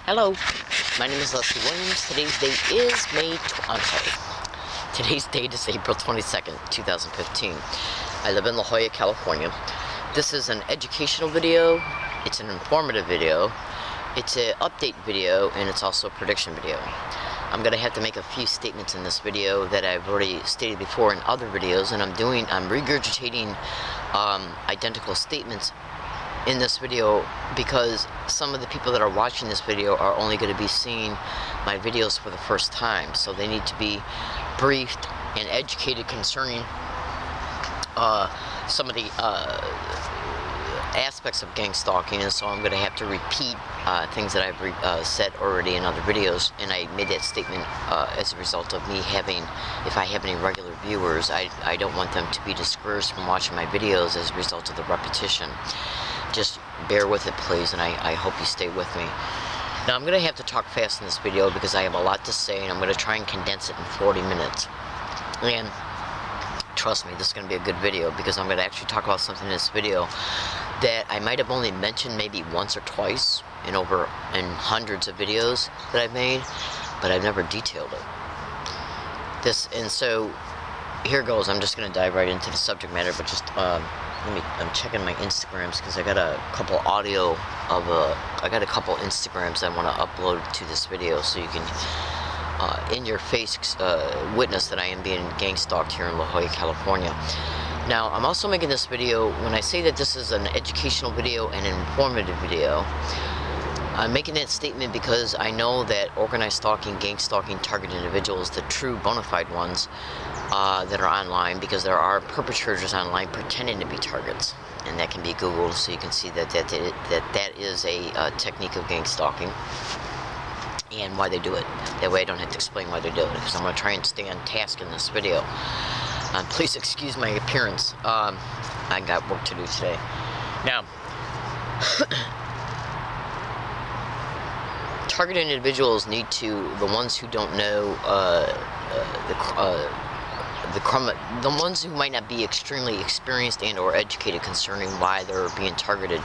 Hello, my name is Leslie Williams. Today's date is Today's date is April 22nd, 2015. I live in La Jolla, California. This is an educational video, it's an informative video, it's an update video, and it's also a prediction video. I'm going to have to make a few statements in this video that I've already stated before in other videos, and I'm regurgitating identical statements in this video because some of the people that are watching this video are only going to be seeing my videos for the first time, so they need to be briefed and educated concerning some of the aspects of gang stalking, and so I'm going to have to repeat things that I've said already in other videos, and I made that statement as a result of me having, if I have any regular viewers, I don't want them to be discouraged from watching my videos as a result of the repetition. Just bear with it, please, and I hope you stay with me. Now, I'm going to have to talk fast in this video because I have a lot to say, and I'm going to try and condense it in 40 minutes. And trust me, this is going to be a good video because I'm going to actually talk about something in this video that I might have only mentioned maybe once or twice in hundreds of videos that I've made, but I've never detailed it. And so here goes. I'm just going to dive right into the subject matter, but just I'm checking my Instagrams because I got a couple Instagrams I want to upload to this video, so you can in your face witness that I am being gang stalked here in La Jolla, California. Now, I'm also making this video, when I say that this is an educational video and an informative video, I'm making that statement because I know that organized stalking, gang stalking, targeted individuals, the true bona fide ones that are online, because there are perpetrators online pretending to be targets, and that can be Googled, so you can see that is a technique of gang stalking and why they do it. That way I don't have to explain why they do it, because I'm going to try and stay on task in this video. Please excuse my appearance. I got work to do today. Now, targeted individuals need to, the ones who don't know, the ones who might not be extremely experienced and or educated concerning why they're being targeted,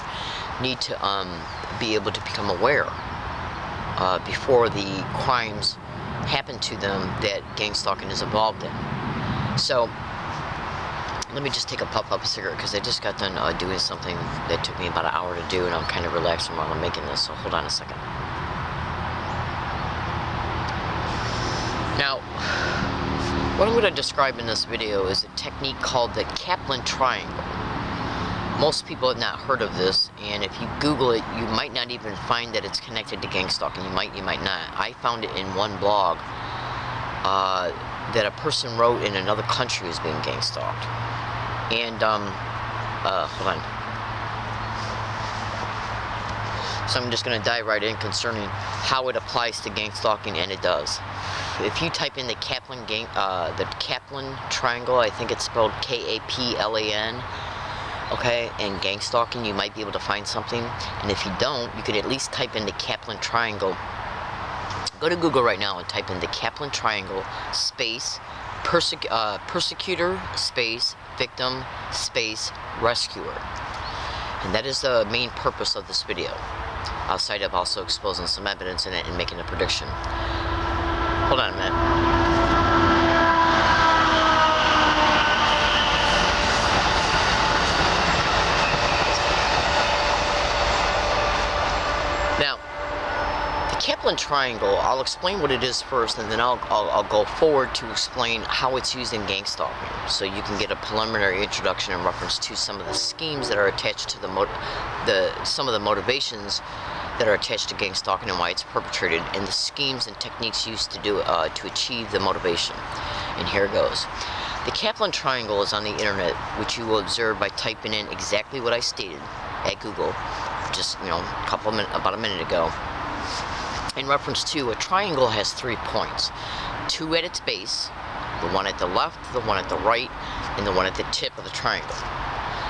need to be able to become aware before the crimes happen to them that gang stalking is involved in. So let me just take a puff up a cigarette because I just got done doing something that took me about an hour to do, and I'm kind of relaxing while I'm making this, so hold on a second. Now, what I'm going to describe in this video is a technique called the Kaplan Triangle. Most people have not heard of this, and if you Google it, you might not even find that it's connected to gang stalking. You might not. I found it in one blog that a person wrote in another country who's being gang stalked. And, hold on. So I'm just going to dive right in concerning how it applies to gang stalking, and it does. If you type in the Kaplan Triangle, I think it's spelled K-A-P-L-A-N, okay, and gang stalking, you might be able to find something. And if you don't, you could at least type in the Kaplan Triangle. Go to Google right now and type in the Kaplan Triangle space persecutor space victim space rescuer. And that is the main purpose of this video, outside of also exposing some evidence in it and making a prediction. Hold on a minute. Now, the Kaplan Triangle, I'll explain what it is first, and then I'll go forward to explain how it's used in gang stalking, so you can get a preliminary introduction in reference to some of the schemes that are attached to some of the motivations that are attached to gang stalking and why it's perpetrated, and the schemes and techniques used to do to achieve the motivation. And here it goes. The Kaplan Triangle is on the internet, which you will observe by typing in exactly what I stated at Google just about a minute ago, in reference to a triangle has 3 points, 2 at its base, the one at the left, the one at the right, and the one at the tip of the triangle.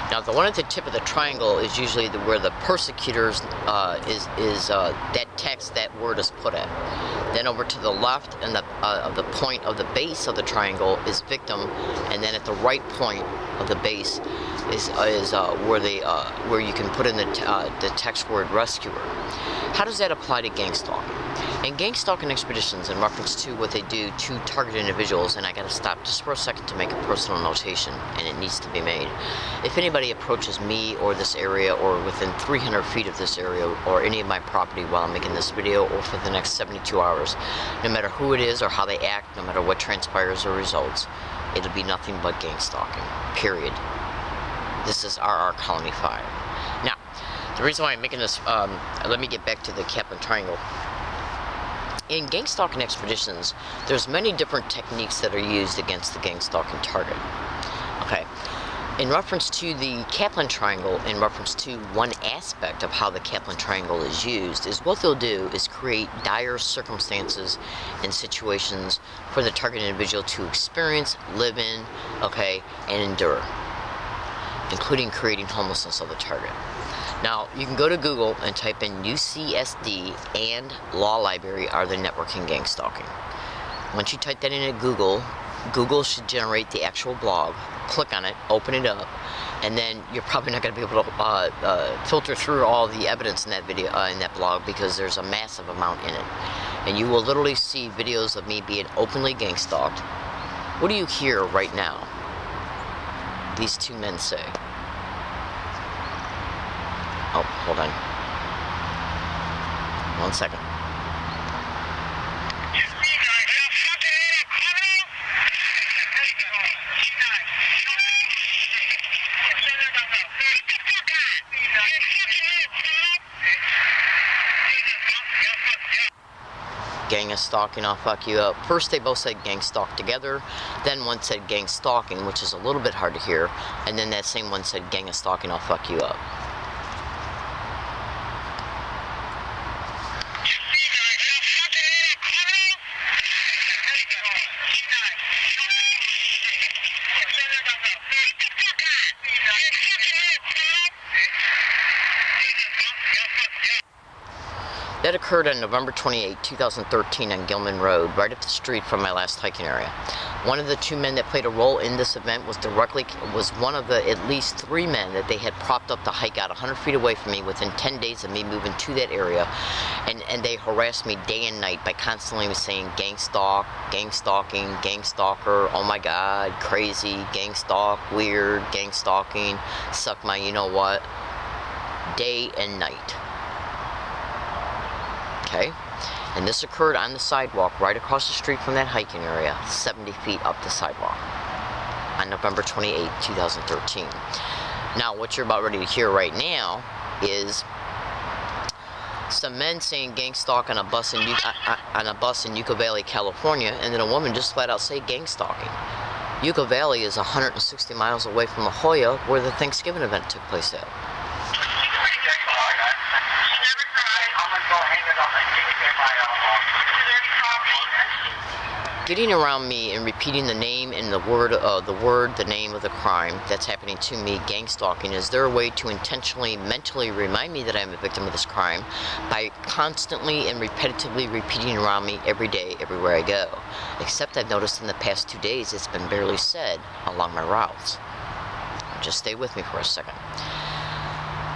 Now, the one at the tip of the triangle is usually where the persecutors that text, that word is put at. Then over to the left, and the point of the base of the triangle is victim, and then at the right point of the base is where you can put in the text word rescuer. How does that apply to gang stalking? In gang stalking expeditions, in reference to what they do to target individuals, and I gotta stop just for a second to make a personal notation, and it needs to be made. If anybody approaches me or this area or within 300 feet of this area or any of my property while I'm making this video or for the next 72 hours, no matter who it is or how they act, no matter what transpires or results, it'll be nothing but gang stalking, period. This is RR Colony 5. Now, the reason why I'm making this, let me get back to the Kaplan Triangle. In gang stalking expeditions, there's many different techniques that are used against the gang stalking target. Okay, in reference to the Kaplan Triangle, in reference to one aspect of how the Kaplan Triangle is used, is what they'll do is create dire circumstances and situations for the target individual to experience, live in, okay, and endure, including creating homelessness of the target. Now, you can go to Google and type in UCSD and Law Library are the networking gang stalking. Once you type that in at Google, Google should generate the actual blog. Click on it, open it up, and then you're probably not going to be able to filter through all the evidence in that video, in that blog, because there's a massive amount in it. And you will literally see videos of me being openly gang stalked. What do you hear right now? These two men say. Oh, hold on. 1 second. Gang is stalking, I'll fuck you up. First they both said gang stalk together, then one said gang stalking, which is a little bit hard to hear, and then that same one said gang is stalking, I'll fuck you up. That occurred on November 28, 2013 on Gilman Road, right up the street from my last hiking area. One of the two men that played a role in this event was one of the at least 3 men that they had propped up to hike out 100 feet away from me within 10 days of me moving to that area. And they harassed me day and night by constantly saying gang stalk, gang stalking, gang stalker, oh my god, crazy, gang stalk, weird, gang stalking, suck my you know what, day and night. Okay, and this occurred on the sidewalk right across the street from that hiking area, 70 feet up the sidewalk, on November 28, 2013. Now, what you're about ready to hear right now is some men saying gang stalk on a bus in Yucca Valley, California, and then a woman just flat out say gang stalking. Yucca Valley is 160 miles away from La Jolla, where the Thanksgiving event took place at. Getting around me and repeating the name and the name of the crime that's happening to me, gang stalking, is their way to intentionally, mentally remind me that I'm a victim of this crime by constantly and repetitively repeating around me every day, everywhere I go. Except I've noticed in the past 2 days it's been barely said along my routes. Just stay with me for a second.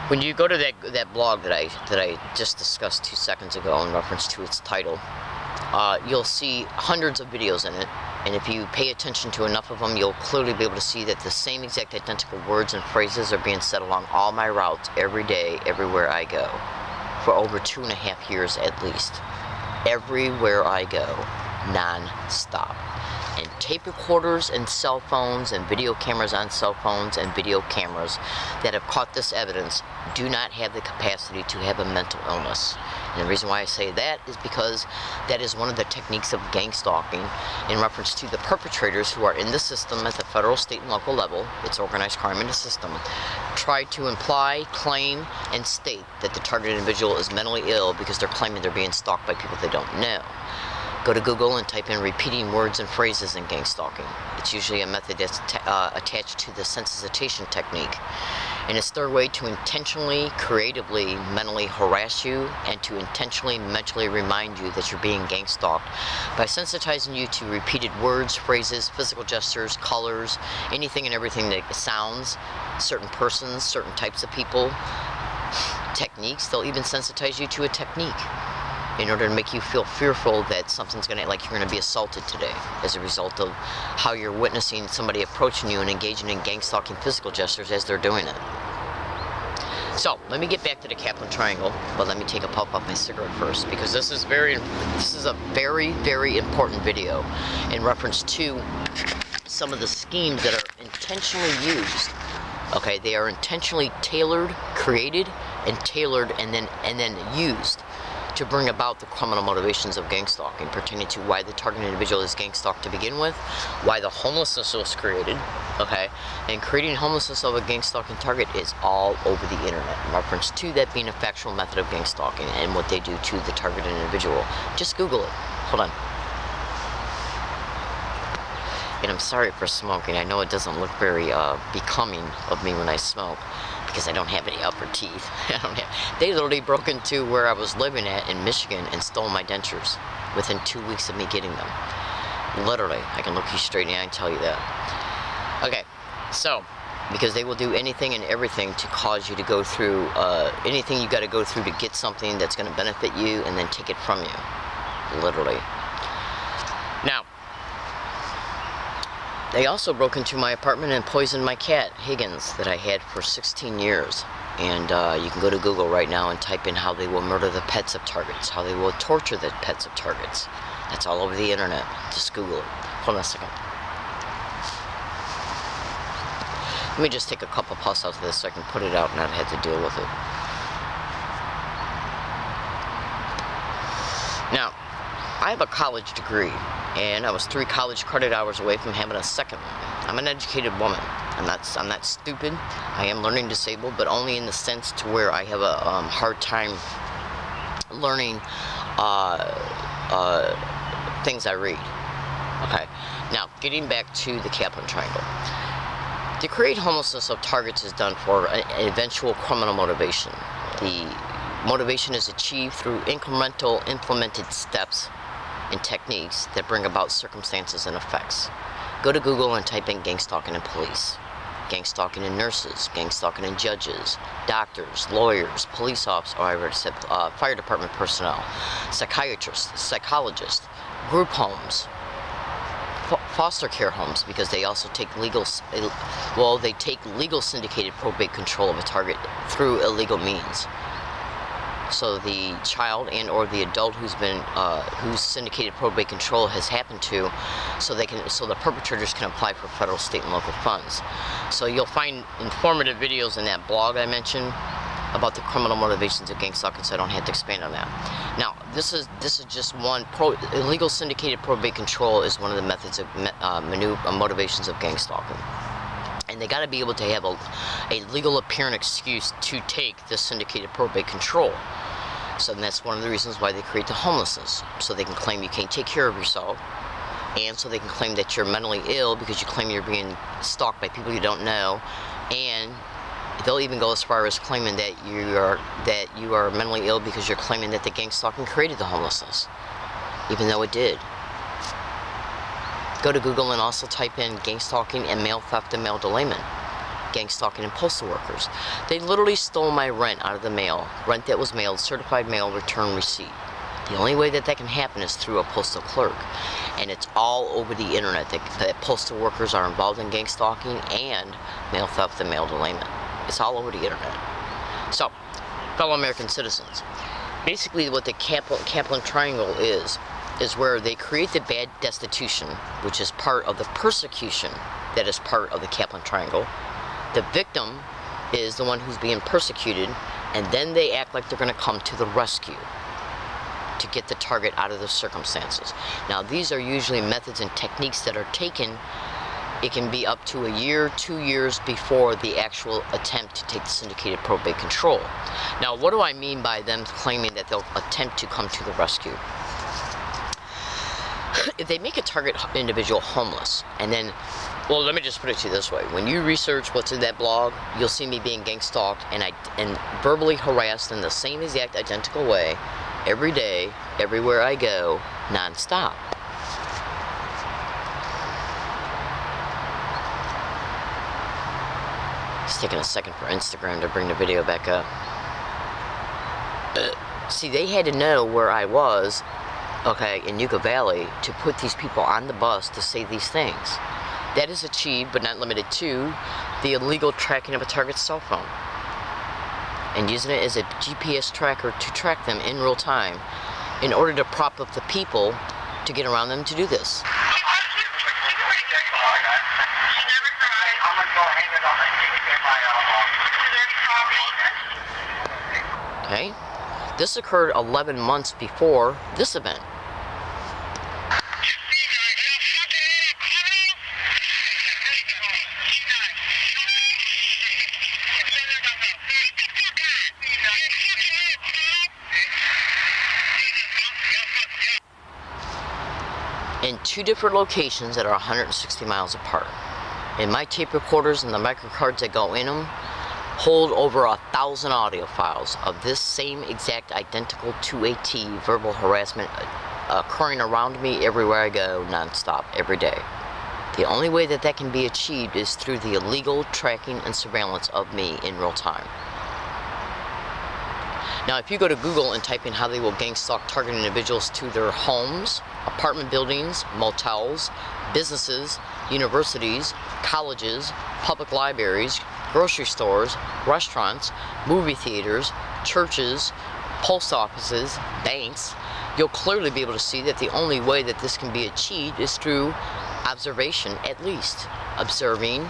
When you go to that blog that I just discussed 2 seconds ago in reference to its title, you'll see hundreds of videos in it, and if you pay attention to enough of them, you'll clearly be able to see that the same exact identical words and phrases are being said along all my routes every day, everywhere I go, for over 2.5 years at least. Everywhere I go, non-stop. And tape recorders and cell phones and video cameras on cell phones and video cameras that have caught this evidence do not have the capacity to have a mental illness. And the reason why I say that is because that is one of the techniques of gang stalking in reference to the perpetrators who are in the system at the federal, state, and local level. It's organized crime in the system. Try to imply, claim, and state that the targeted individual is mentally ill because they're claiming they're being stalked by people they don't know. Go to Google and type in repeating words and phrases in gang stalking. It's usually a method that's attached to the sensitization technique. And it's their way to intentionally, creatively, mentally harass you and to intentionally, mentally remind you that you're being gang stalked by sensitizing you to repeated words, phrases, physical gestures, colors, anything and everything that sounds, certain persons, certain types of people, techniques. They'll even sensitize you to a technique in order to make you feel fearful that something's like you're gonna be assaulted today as a result of how you're witnessing somebody approaching you and engaging in gang stalking physical gestures as they're doing it. So let me get back to the Kaplan Triangle, but let me take a puff off my cigarette first, because this is a very, very important video in reference to some of the schemes that are intentionally used. Okay, they are intentionally created and then used to bring about the criminal motivations of gang stalking, pertaining to why the targeted individual is gang stalked to begin with, why the homelessness was created, okay, and creating homelessness of a gang stalking target is all over the internet, in reference to that being a factual method of gang stalking and what they do to the targeted individual. Just Google it. Hold on. And I'm sorry for smoking. I know it doesn't look very becoming of me when I smoke, because I don't have any upper teeth. They literally broke into where I was living at in Michigan and stole my dentures within 2 weeks of me getting them. Literally, I can look you straight in the eye and tell you that. Okay, so, because they will do anything and everything to cause you to go through, anything you got to go through to get something that's going to benefit you and then take it from you. Literally. Now, they also broke into my apartment and poisoned my cat, Higgins, that I had for 16 years. And you can go to Google right now and type in how they will murder the pets of targets, how they will torture the pets of targets. That's all over the internet. Just Google it. Hold on a second. Let me just take a couple puffs out of this so I can put it out and not have to deal with it. Now, I have a college degree, and I was 3 college credit hours away from having a second one. I'm an educated woman. I'm not stupid. I am learning disabled, but only in the sense to where I have a hard time learning things I read. Okay. Now, getting back to the Kaplan Triangle. To create homelessness of targets is done for an eventual criminal motivation. The motivation is achieved through incremental implemented steps and techniques that bring about circumstances and effects. Go to Google and type in gang stalking in police, gang stalking in nurses, gang stalking in judges, doctors, lawyers, police officers, or I already said fire department personnel, psychiatrists, psychologists, group homes, foster care homes, because they also take legal syndicated probate control of a target through illegal means. So the child and or the adult who's syndicated probate control has happened to, so the perpetrators can apply for federal, state, and local funds. So you'll find informative videos in that blog I mentioned about the criminal motivations of gang stalking, so I don't have to expand on that. Now, this is just one. Illegal syndicated probate control is one of the methods of motivations of gang stalking. And they got to be able to have a legal apparent excuse to take this syndicated probate control. So that's one of the reasons why they create the homelessness. So they can claim you can't take care of yourself, and so they can claim that you're mentally ill because you claim you're being stalked by people you don't know, and they'll even go as far as claiming that you are mentally ill because you're claiming that the gang stalking created the homelessness, even though it did. Go to Google and also type in gang stalking and mail theft and mail delayment. Gang stalking and postal workers. They literally stole my rent out of the mail. Rent that was mailed, certified mail, return receipt. The only way that can happen is through a postal clerk. And it's all over the internet that postal workers are involved in gang stalking and mail theft and mail delayment. It's all over the internet. So, fellow American citizens, basically what the Kaplan Triangle is where they create the bad destitution, which is part of the persecution that is part of the Kaplan Triangle. The victim is the one who's being persecuted, and then they act like they're going to come to the rescue to get the target out of the circumstances. Now, these are usually methods and techniques that are taken. It can be up to a year, 2 years before the actual attempt to take the syndicated probate control. Now, what do I mean by them claiming that they'll attempt to come to the rescue? If they make a target individual homeless, and then, well, let me just put it to you this way. When you research what's in that blog, you'll see me being gang stalked and verbally harassed in the same exact identical way every day, everywhere I go, non-stop. It's taking a second for Instagram to bring the video back up. See, they had to know where I was, okay, in Yucca Valley, to put these people on the bus to say these things. That is achieved, but not limited to, the illegal tracking of a target's cell phone and using it as a GPS tracker to track them in real time in order to prop up the people to get around them to do this. Okay, this occurred 11 months before this event. In two different locations that are 160 miles apart. And my tape recorders and the microcards that go in them hold over 1,000 audio files of this same exact identical to a T verbal harassment occurring around me everywhere I go, nonstop, every day. The only way that that can be achieved is through the illegal tracking and surveillance of me in real time. Now, if you go to Google and type in how they will gang stalk target individuals to their homes, apartment buildings, motels, businesses, universities, colleges, public libraries, grocery stores, restaurants, movie theaters, churches, post offices, banks, you'll clearly be able to see that the only way that this can be achieved is through observation, at least. Observing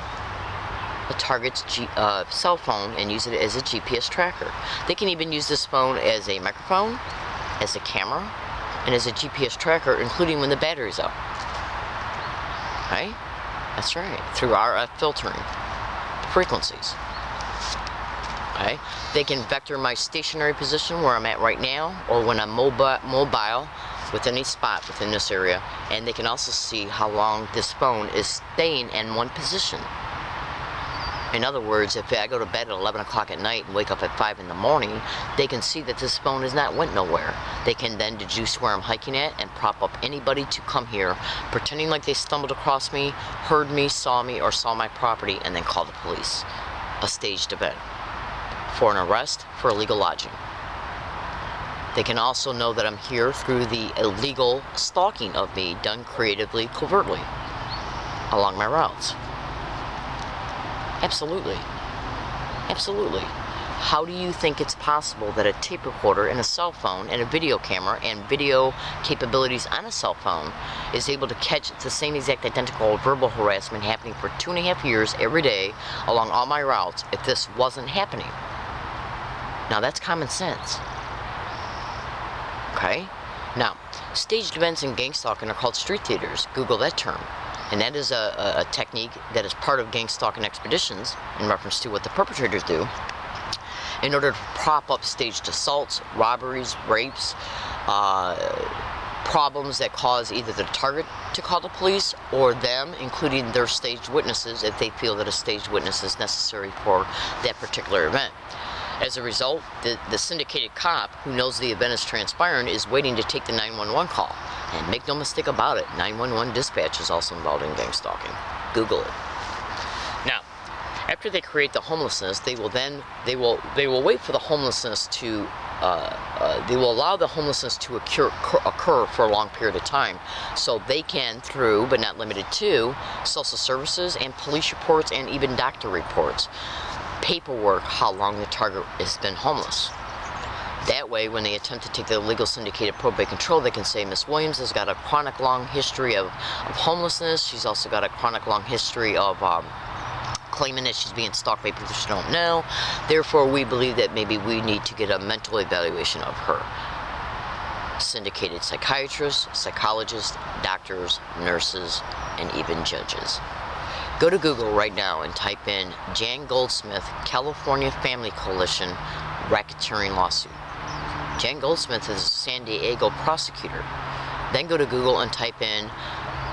a target's cell phone and use it as a GPS tracker. They can even use this phone as a microphone, as a camera, and as a GPS tracker, including when the battery's out. Okay? That's right. Through RF filtering frequencies. Okay? They can vector my stationary position where I'm at right now, or when I'm mobile with any spot within this area, and they can also see how long this phone is staying in one position. In other words, if I go to bed at 11 o'clock at night and wake up at 5 in the morning, they can see that this phone has not went nowhere. They can then deduce where I'm hiking at and prop up anybody to come here, pretending like they stumbled across me, heard me, saw my property, and then call the police. A staged event. For an arrest for illegal lodging. They can also know that I'm here through the illegal stalking of me done creatively, covertly, along my routes. Absolutely. Absolutely. How do you think it's possible that a tape recorder and a cell phone and a video camera and video capabilities on a cell phone is able to catch the same exact identical verbal harassment happening for 2.5 years every day along all my routes if this wasn't happening? Now that's common sense. Okay? Now, staged events and gang stalking are called street theaters. Google that term. And that is a technique that is part of gang stalking expeditions in reference to what the perpetrators do in order to prop up staged assaults, robberies, rapes, problems that cause either the target to call the police or them, including their staged witnesses, if they feel that a staged witness is necessary for that particular event. As a result, the syndicated cop who knows the event is transpiring is waiting to take the 911 call. And make no mistake about it, 911 dispatch is also involved in gang stalking. Google it. Now, after they create the homelessness, they will wait for the homelessness to they will allow the homelessness to occur for a long period of time, so they can, through but not limited to social services and police reports and even doctor reports, paperwork how long the target has been homeless. That way, when they attempt to take the illegal syndicated probate control, they can say, Miss Williams has got a chronic long history of homelessness. She's also got a chronic long history of claiming that she's being stalked by people she don't know. Therefore, we believe that maybe we need to get a mental evaluation of her. Syndicated psychiatrists, psychologists, doctors, nurses, and even judges. Go to Google right now and type in Jan Goldsmith, California Family Coalition racketeering lawsuit. Jan Goldsmith is a San Diego prosecutor. Then go to Google and type in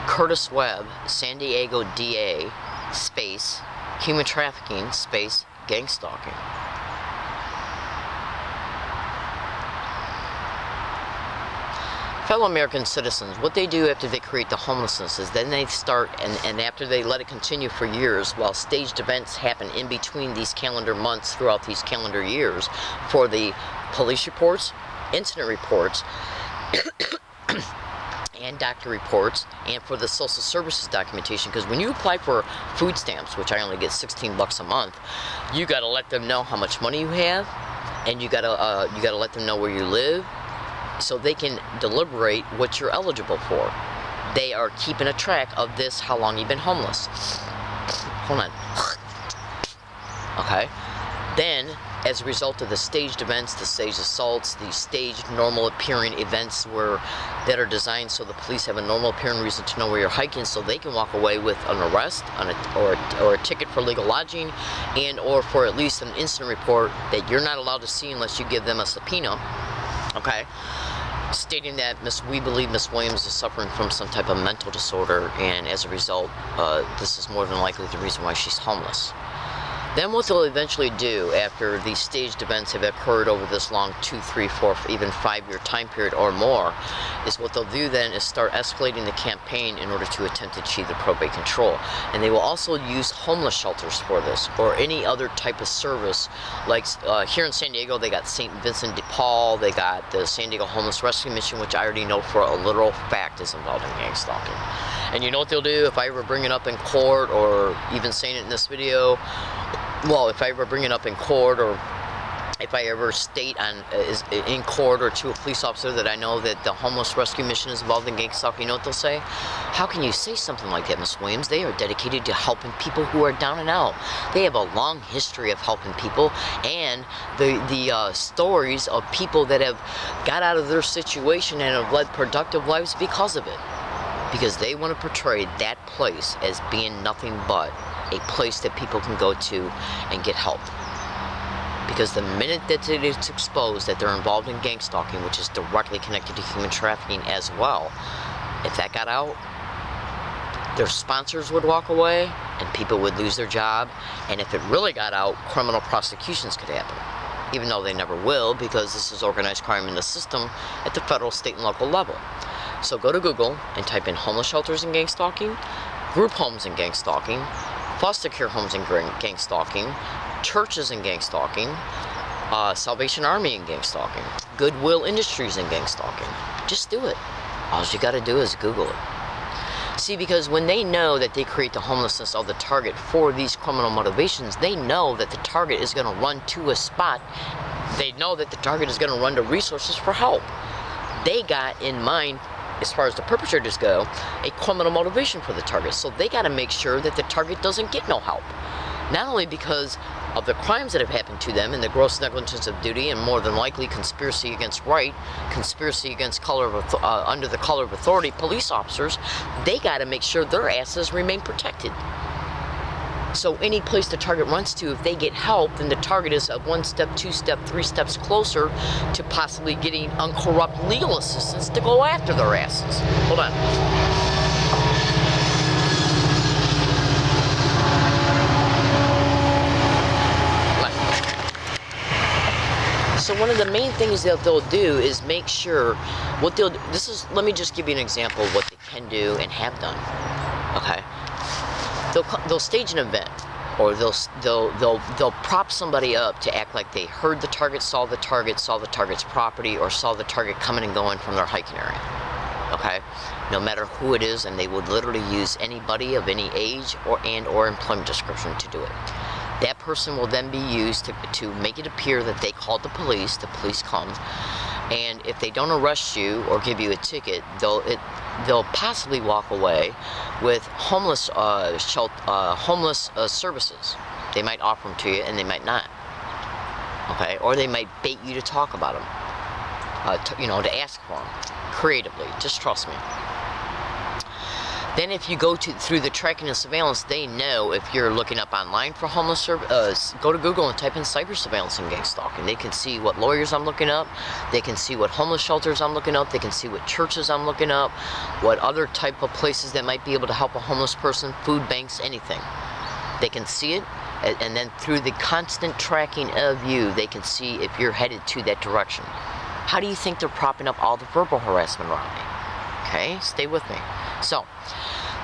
Curtis Webb, San Diego DA, space, human trafficking, space, gang stalking. Fellow American citizens, what they do after they create the homelessness is then they start, and after they let it continue for years, while staged events happen in between these calendar months throughout these calendar years for the police reports, incident reports, and doctor reports, and for the social services documentation. Because when you apply for food stamps, which I only get $16 a month, you got to let them know how much money you have, and you got to let them know where you live, so they can deliberate what you're eligible for. They are keeping a track of this, how long you've been homeless. Hold on. Okay. Then, as a result of the staged events, the staged assaults, the staged normal appearing events that are designed so the police have a normal appearing reason to know where you're hiking, so they can walk away with an arrest or a ticket for legal lodging, and or for at least an incident report that you're not allowed to see unless you give them a subpoena. Okay, stating that we believe Miss Williams is suffering from some type of mental disorder, and as a result, this is more than likely the reason why she's homeless. Then what they'll eventually do after these staged events have occurred over this long 2, 3, 4, even 5-year time period or more, is what they'll do then is start escalating the campaign in order to attempt to achieve the probate control. And they will also use homeless shelters for this, or any other type of service. Like here in San Diego, they got St. Vincent de Paul, they got the San Diego Homeless Rescue Mission, which I already know for a literal fact is involved in gang stalking. And you know what they'll do if I ever bring it up in court, or even saying it in this video? Well, if I ever bring it up in court, or if I ever state in court or to a police officer that I know that the Homeless Rescue Mission is involved in gang stalking, you know what they'll say? How can you say something like that, Miss Williams? They are dedicated to helping people who are down and out. They have a long history of helping people, and the stories of people that have got out of their situation and have led productive lives because of it. Because they want to portray that place as being nothing but a place that people can go to and get help. Because the minute that it is exposed that they're involved in gang stalking, which is directly connected to human trafficking as well, if that got out, their sponsors would walk away and people would lose their job. And if it really got out, criminal prosecutions could happen. Even though they never will, because this is organized crime in the system at the federal, state, and local level. So go to Google and type in homeless shelters and gang stalking, group homes and gang stalking, foster care homes and gang stalking, churches and gang stalking, Salvation Army and gang stalking, Goodwill Industries and gang stalking. Just do it. All you got to do is Google it. See, because when they know that they create the homelessness of the target for these criminal motivations, they know that the target is going to run to a spot. They know that the target is going to run to resources for help. They got in mind, as far as the perpetrators go, a criminal motivation for the target. So they got to make sure that the target doesn't get no help. Not only because of the crimes that have happened to them and the gross negligence of duty, and more than likely conspiracy against right, conspiracy against under the color of authority, police officers, they got to make sure their asses remain protected. So any place the target runs to, if they get help, then the target is a 1 step, 2 step, 3 steps closer to possibly getting uncorrupt legal assistance to go after their asses. Hold on. So one of the main things that they'll do is make sure what they'll do. Let me just give you an example of what they can do and have done. Okay. They'll stage an event, or they'll prop somebody up to act like they heard the target, saw the target's property, or saw the target coming and going from their hiking area. Okay, no matter who it is, and they would literally use anybody of any age or employment description to do it. That person will then be used to make it appear that they called the police come, and if they don't arrest you or give you a ticket, they'll possibly walk away with homeless services. They might offer them to you, and they might not. Okay, or they might bait you to talk about them, to ask for them creatively. Just trust me. Then if you go through the tracking and surveillance, they know if you're looking up online for homeless service, go to Google and type in cyber surveillance and gang stalking. They can see what lawyers I'm looking up. They can see what homeless shelters I'm looking up. They can see what churches I'm looking up, what other type of places that might be able to help a homeless person, food banks, anything. They can see it, and then through the constant tracking of you, they can see if you're headed to that direction. How do you think they're propping up all the verbal harassment around me? Okay, stay with me. So,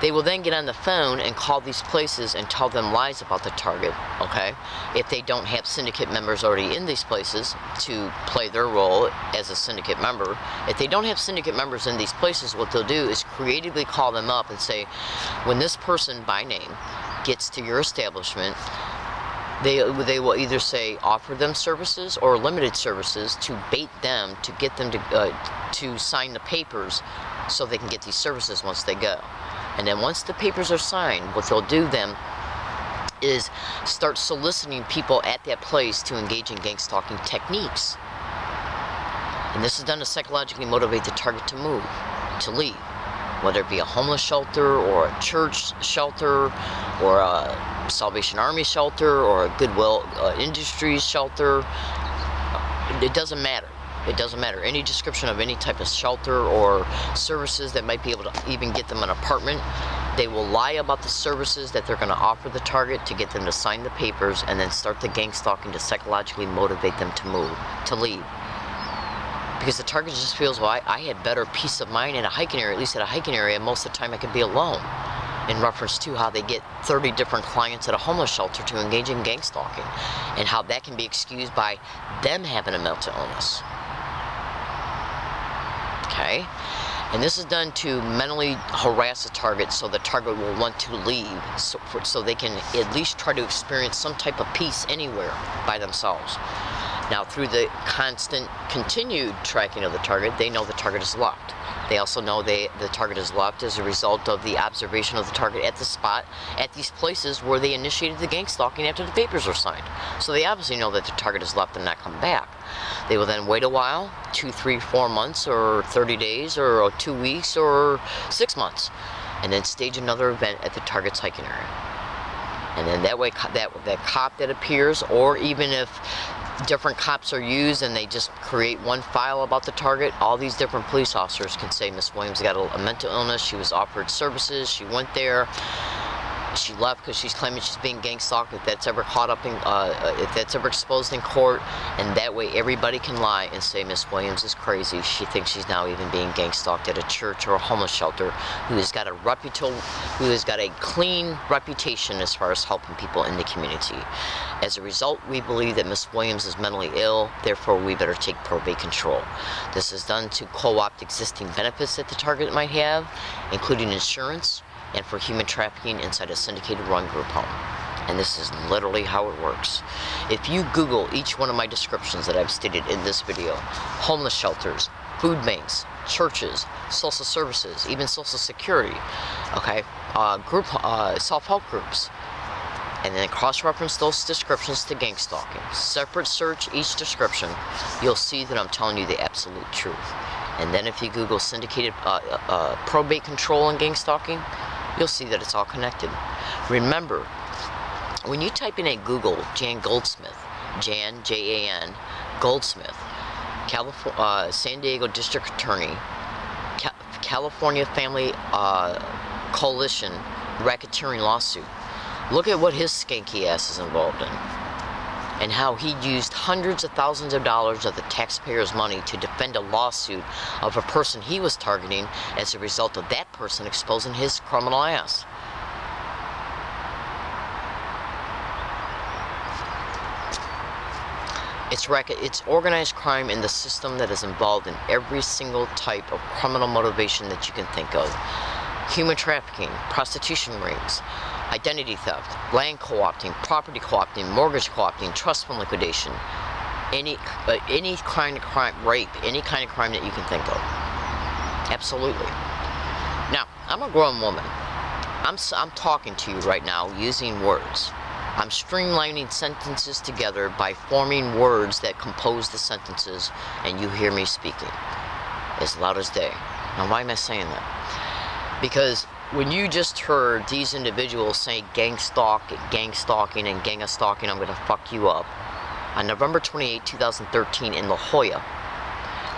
They will then get on the phone and call these places and tell them lies about the target, okay? If they don't have syndicate members already in these places to play their role as a syndicate member, if they don't have syndicate members in these places, what they'll do is creatively call them up and say, when this person by name gets to your establishment, they will either say offer them services or limited services to bait them, to get them to sign the papers so they can get these services once they go. And then once the papers are signed, what they'll do then is start soliciting people at that place to engage in gang stalking techniques. And this is done to psychologically motivate the target to move, to leave, whether it be a homeless shelter or a church shelter or a Salvation Army shelter or a Goodwill Industries shelter. It doesn't matter. It doesn't matter. Any description of any type of shelter or services that might be able to even get them an apartment, they will lie about the services that they're going to offer the target to get them to sign the papers and then start the gang stalking to psychologically motivate them to move, to leave. Because the target just feels, well, I had better peace of mind in a hiking area, at least at a hiking area, most of the time I could be alone. In reference to how they get 30 different clients at a homeless shelter to engage in gang stalking, and how that can be excused by them having a mental illness. Okay? And this is done to mentally harass the target so the target will want to leave so they can at least try to experience some type of peace anywhere by themselves. Now, through the constant continued tracking of the target, they know the target is locked. They also know the target is locked as a result of the observation of the target at the spot, at these places where they initiated the gang stalking after the papers were signed. So they obviously know that the target is left and not come back. They will then wait a while, 2, 3, 4 months, or 30 days, or 2 weeks, or 6 months, and then stage another event at the target's hiking area. And then that way, that cop that appears, or even if different cops are used and they just create one file about the target, all these different police officers can say Miss Williams got a mental illness, she was offered services, she went there, she left because she's claiming she's being gang stalked. If that's ever caught up in, if that's ever exposed in court, and that way everybody can lie and say Miss Williams is crazy. She thinks she's now even being gang stalked at a church or a homeless shelter, who has got a clean reputation as far as helping people in the community. As a result, we believe that Miss Williams is mentally ill, therefore we better take probate control. This is done to co-opt existing benefits that the target might have, including insurance, and for human trafficking inside a syndicated run group home. And this is literally how it works. If you Google each one of my descriptions that I've stated in this video, homeless shelters, food banks, churches, social services, even social security, okay, self-help groups, and then cross-reference those descriptions to gang stalking. Separate search each description, you'll see that I'm telling you the absolute truth. And then if you Google syndicated probate control and gang stalking, you'll see that it's all connected. Remember, when you type in at Google Jan Goldsmith, Jan, J-A-N, Goldsmith, San Diego District Attorney, California Family Coalition racketeering lawsuit, look at what his skanky ass is involved in, and how he used hundreds of thousands of dollars of the taxpayers' money to defend a lawsuit of a person he was targeting as a result of that person exposing his criminal ass. It's organized crime in the system that is involved in every single type of criminal motivation that you can think of. Human trafficking, prostitution rings, identity theft, land co-opting, property co-opting, mortgage co-opting, trust fund liquidation, any kind of crime, rape, any kind of crime that you can think of. Absolutely. Now, I'm a grown woman. I'm talking to you right now using words. I'm streamlining sentences together by forming words that compose the sentences, and you hear me speaking as loud as day. Now, why am I saying that? Because when you just heard these individuals say gang stalking, and gang stalking, I'm going to fuck you up, on November 28, 2013 in La Jolla,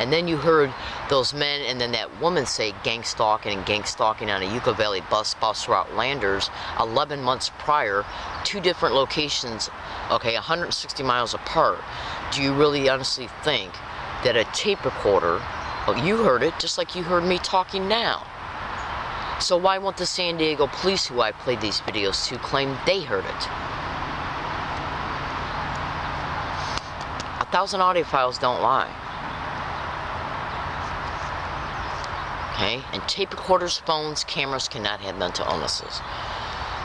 and then you heard those men and then that woman say gang stalking and gang stalking on a Yucca Valley bus route Landers 11 months prior, 2 different locations, okay, 160 miles apart, do you really honestly think that a tape recorder, well, you heard it just like you heard me talking now, So why won't the San Diego police, who I played these videos to, claim they heard it? 1,000 audio files don't lie. Okay? And tape recorders, phones, cameras cannot have mental illnesses.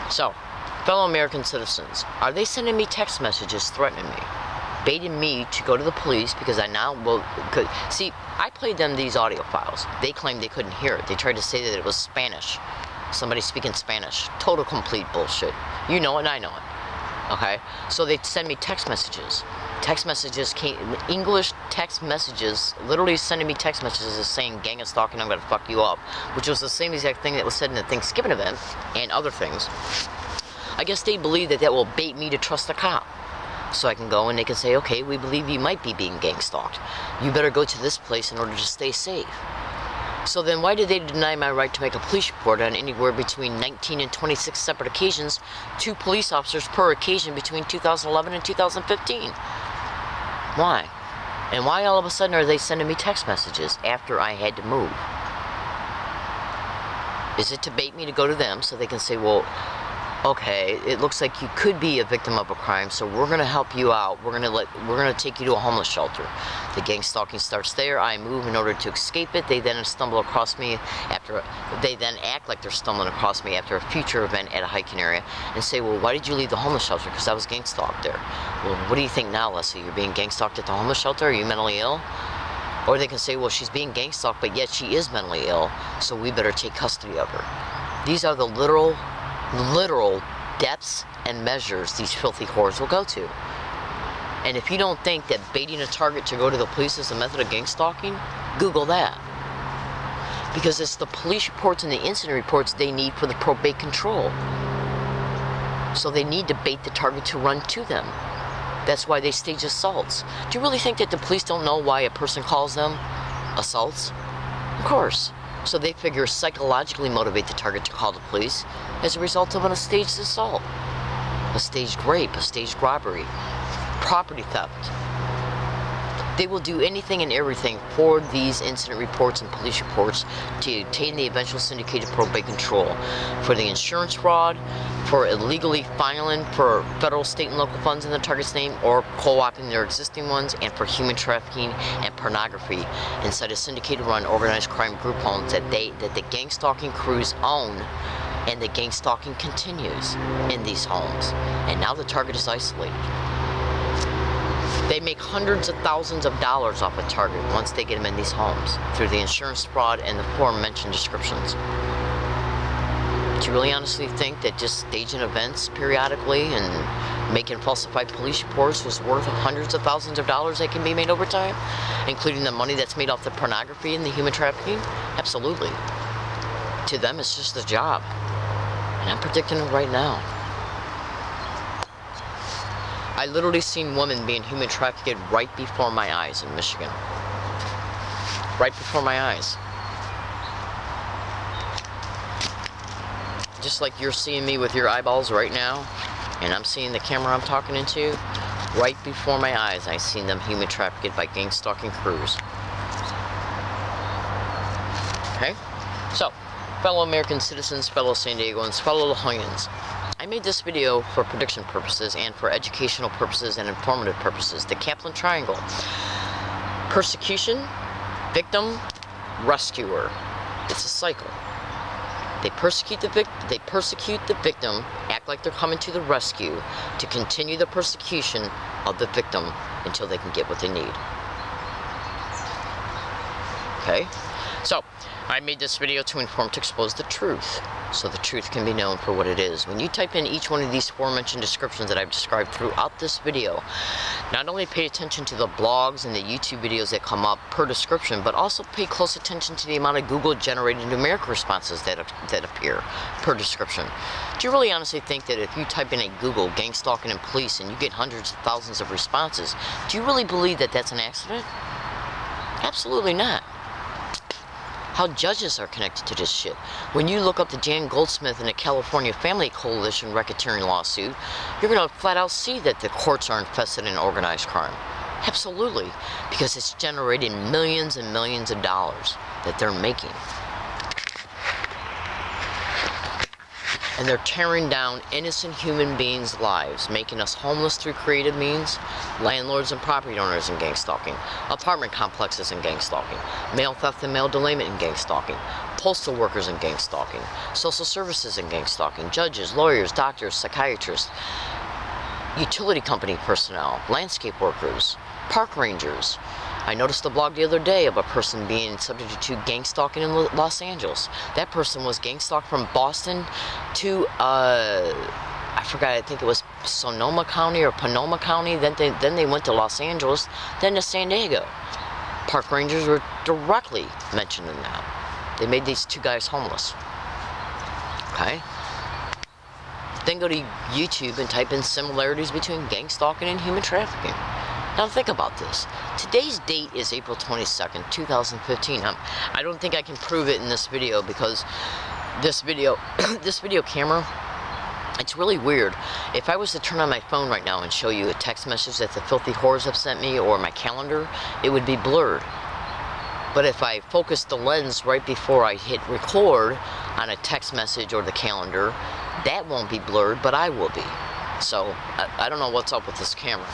So, fellow American citizens, are they sending me text messages threatening me? Baiting me to go to the police because I now will... See, I played them these audio files. They claimed they couldn't hear it. They tried to say that it was Spanish. Somebody speaking Spanish. Total complete bullshit. You know it and I know it. Okay? So they send me text messages. Text messages came... English text messages, literally sending me text messages saying, gang is stalking, I'm gonna fuck you up. Which was the same exact thing that was said in the Thanksgiving event and other things. I guess they believe that will bait me to trust the cop. So I can go and they can say, okay, we believe you might be being gang stalked. You better go to this place in order to stay safe. So then why did they deny my right to make a police report on anywhere between 19 and 26 separate occasions, 2 police officers per occasion between 2011 and 2015? Why? And why all of a sudden are they sending me text messages after I had to move? Is it to bait me to go to them so they can say, well, okay, it looks like you could be a victim of a crime, so we're gonna help you out. We're gonna take you to a homeless shelter. The gang stalking starts there. I move in order to escape it. They then stumble across me after. They then act like they're stumbling across me after a future event at a hiking area and say, "Well, why did you leave the homeless shelter?" Because I was gang stalked there. Well, what do you think now, Leslie? You're being gang stalked at the homeless shelter? Are you mentally ill? Or they can say, "Well, she's being gang stalked, but yet she is mentally ill, so we better take custody of her." These are the literal depths and measures these filthy whores will go to. And if you don't think that baiting a target to go to the police is a method of gang stalking, Google that. Because it's the police reports and the incident reports they need for the probate control. So they need to bait the target to run to them. That's why they stage assaults. Do you really think that the police don't know why a person calls them assaults? Of course. So they figure psychologically motivate the target to call the police as a result of a staged assault, a staged rape, a staged robbery, property theft. They will do anything and everything for these incident reports and police reports to obtain the eventual syndicated probate control, for the insurance fraud, for illegally filing for federal, state, and local funds in the target's name or co-opting their existing ones, and for human trafficking and pornography inside a syndicated run organized crime group homes that the gang stalking crews own, and the gang stalking continues in these homes. And now the target is isolated. They make hundreds of thousands of dollars off a target once they get them in these homes through the insurance fraud and the aforementioned descriptions. Do you really honestly think that just staging events periodically and making falsified police reports was worth hundreds of thousands of dollars that can be made over time, including the money that's made off the pornography and the human trafficking? Absolutely. To them, it's just a job. And I'm predicting it right now. I literally seen women being human trafficked right before my eyes in Michigan. Right before my eyes. Just like you're seeing me with your eyeballs right now, and I'm seeing the camera I'm talking into, right before my eyes, I seen them human trafficked by gang stalking crews. Okay? So, fellow American citizens, fellow San Diegoans, fellow La Jollans, I made this video for prediction purposes and for educational purposes and informative purposes. The Kaplan Triangle. Persecution, victim, rescuer. It's a cycle. They persecute the victim, act like they're coming to the rescue to continue the persecution of the victim until they can get what they need. Okay? So, I made this video to inform, to expose the truth, so the truth can be known for what it is. When you type in each one of these aforementioned descriptions that I've described throughout this video, not only pay attention to the blogs and the YouTube videos that come up per description, but also pay close attention to the amount of Google-generated numeric responses that appear per description. Do you really honestly think that if you type in a Google gang stalking and police and you get hundreds of thousands of responses, do you really believe that that's an accident? Absolutely not. How judges are connected to this shit. When you look up the Jan Goldsmith and the California Family Coalition racketeering lawsuit, you're going to flat out see that the courts are infested in organized crime. Absolutely. Because it's generating millions and millions of dollars that they're making. and they're tearing down innocent human beings' lives, making us homeless through creative means, landlords and property owners in gang stalking, apartment complexes in gang stalking, mail theft and mail delayment in gang stalking, postal workers in gang stalking, social services in gang stalking, judges, lawyers, doctors, psychiatrists, utility company personnel, landscape workers, park rangers. I noticed a blog the other day of a person being subject to gang stalking in Los Angeles. That person was gang stalked from Boston to, I forgot, I think it was Sonoma County or Pomona County. Then they went to Los Angeles, then to San Diego. Park rangers were directly mentioned in that. They made these two guys homeless. Okay? Then go to YouTube and type in similarities between gang stalking and human trafficking. Now think about this. Today's date is April 22nd, 2015. I don't think I can prove it in this video because this video camera, it's really weird. If I was to turn on my phone right now and show you a text message that the filthy whores have sent me or my calendar, it would be blurred. But if I focus the lens right before I hit record on a text message or the calendar, that won't be blurred, but I will be. So I don't know what's up with this camera.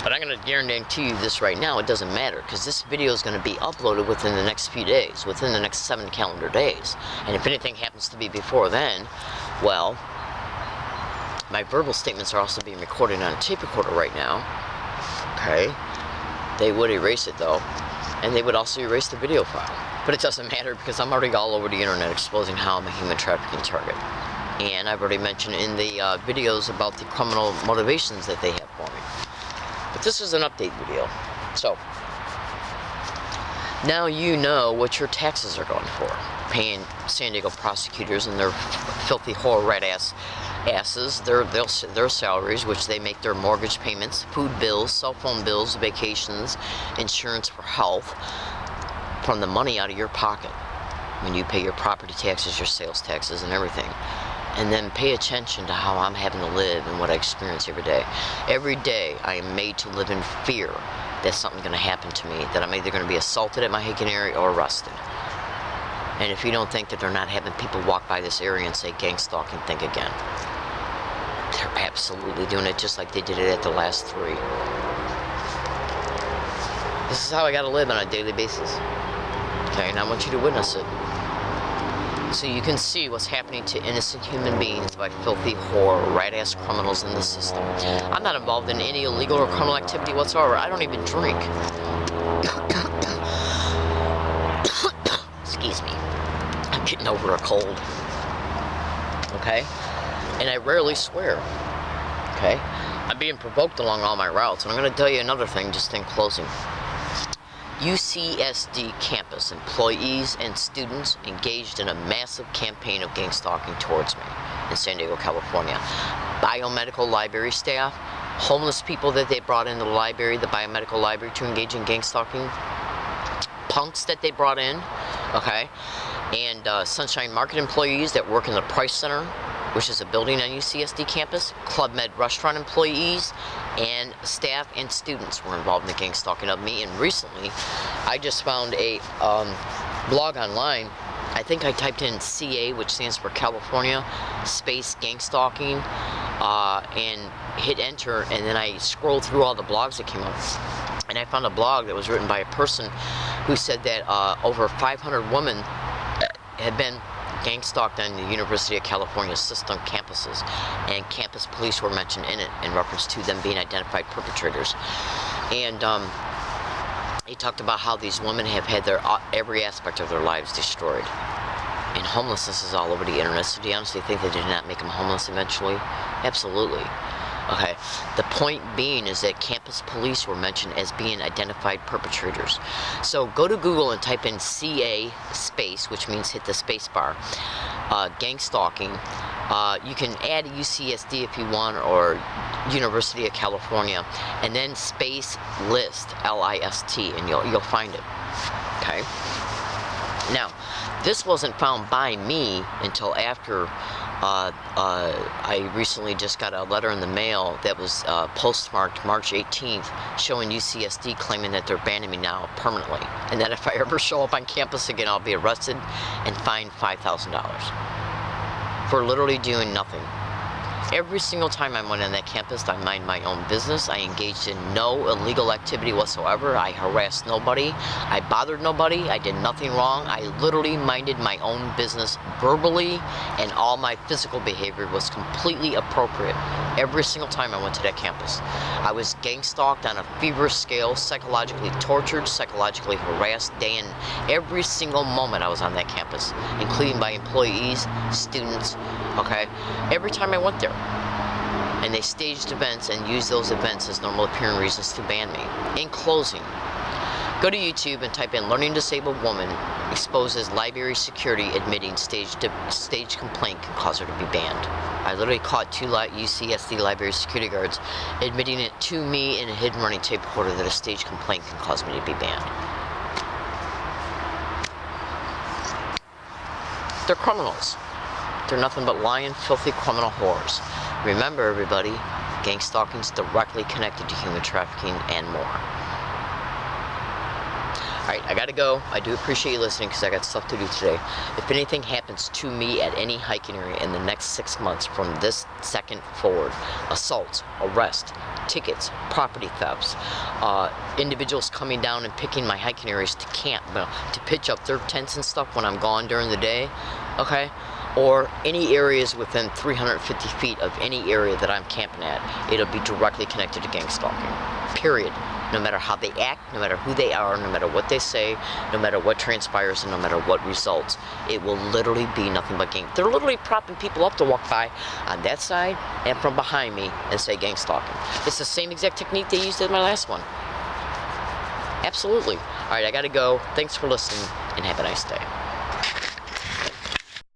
But I'm going to guarantee you this right now, it doesn't matter, because this video is going to be uploaded within the next few days, within the next 7 calendar days. And if anything happens to be before then, well, my verbal statements are also being recorded on a tape recorder right now. Okay? They would erase it though, and they would also erase the video file. But it doesn't matter because I'm already all over the internet exposing how I'm a human trafficking target. And I've already mentioned in the videos about the criminal motivations that they have for me. But this is an update video. So, now you know what your taxes are going for. Paying San Diego prosecutors and their filthy whore rat asses their salaries, which they make their mortgage payments, food bills, cell phone bills, vacations, insurance for health, from the money out of your pocket. When you pay your property taxes, your sales taxes, and everything. And then pay attention to how I'm having to live and what I experience every day. Every day I am made to live in fear that something's going to happen to me, that I'm either going to be assaulted at my Hicken area or arrested. And if you don't think that they're not having people walk by this area and say gang stalking, think again. They're absolutely doing it just like they did it at the last 3. This is how I got to live on a daily basis. Okay, and I want you to witness it. So you can see what's happening to innocent human beings by filthy whore, rat-ass criminals in the system. I'm not involved in any illegal or criminal activity whatsoever. I don't even drink. Excuse me. I'm getting over a cold. Okay? And I rarely swear. Okay? I'm being provoked along all my routes. And I'm going to tell you another thing just in closing. UCSD campus employees and students engaged in a massive campaign of gang stalking towards me in San Diego, California. Biomedical library staff, homeless people that they brought into the library, the biomedical library, to engage in gang stalking, punks that they brought in, okay, and Sunshine Market employees that work in the Price Center, which is a building on UCSD campus, Club Med restaurant employees, and staff and students were involved in the gang stalking of me. And recently, I just found a blog online. I think I typed in CA, which stands for California, space gang stalking, and hit enter, and then I scrolled through all the blogs that came up. And I found a blog that was written by a person who said that over 500 women had been gang stalked on the University of California system campuses, and campus police were mentioned in it in reference to them being identified perpetrators. And he talked about how these women have had their every aspect of their lives destroyed. And homelessness is all over the internet, so do you honestly think they did not make them homeless eventually? Absolutely. Okay, the point being is that campus police were mentioned as being identified perpetrators. So go to Google and type in CA space, which means hit the space bar, gang stalking. You can add UCSD if you want, or University of California, and then space list, L-I-S-T, and you'll find it. Okay. Now, this wasn't found by me until after I recently just got a letter in the mail that was postmarked March 18th showing UCSD claiming that they're banning me now permanently, and that if I ever show up on campus again, I'll be arrested and fined $5,000. for literally doing nothing. Every single time I went on that campus, I minded my own business. I engaged in no illegal activity whatsoever. I harassed nobody. I bothered nobody. I did nothing wrong. I literally minded my own business verbally, and all my physical behavior was completely appropriate. Every single time I went to that campus, I was gang stalked on a feverish scale, psychologically tortured, psychologically harassed day and every single moment I was on that campus, including by employees, students, okay? Every time I went there. And they staged events and used those events as normal appearing reasons to ban me. In closing, go to YouTube and type in "Learning Disabled Woman Exposes Library Security Admitting Staged Complaint Can Cause Her to Be Banned." I literally caught 2 UCSD library security guards admitting it to me in a hidden running tape recorder that a staged complaint can cause me to be banned. They're criminals. They're nothing but lying, filthy criminal whores. Remember, everybody, gang stalking is directly connected to human trafficking and more. Alright, I gotta go. I do appreciate you listening because I got stuff to do today. If anything happens to me at any hiking area in the next 6 months from this second forward, assaults, arrests, tickets, property thefts, individuals coming down and picking my hiking areas to camp, to pitch up their tents and stuff when I'm gone during the day, okay? Or any areas within 350 feet of any area that I'm camping at, it'll be directly connected to gang stalking. Period. No matter how they act, no matter who they are, no matter what they say, no matter what transpires, and no matter what results, it will literally be nothing but gang. They're literally propping people up to walk by on that side and from behind me and say gang stalking. It's the same exact technique they used in my last one. Absolutely. All right, I gotta go. Thanks for listening, and have a nice day.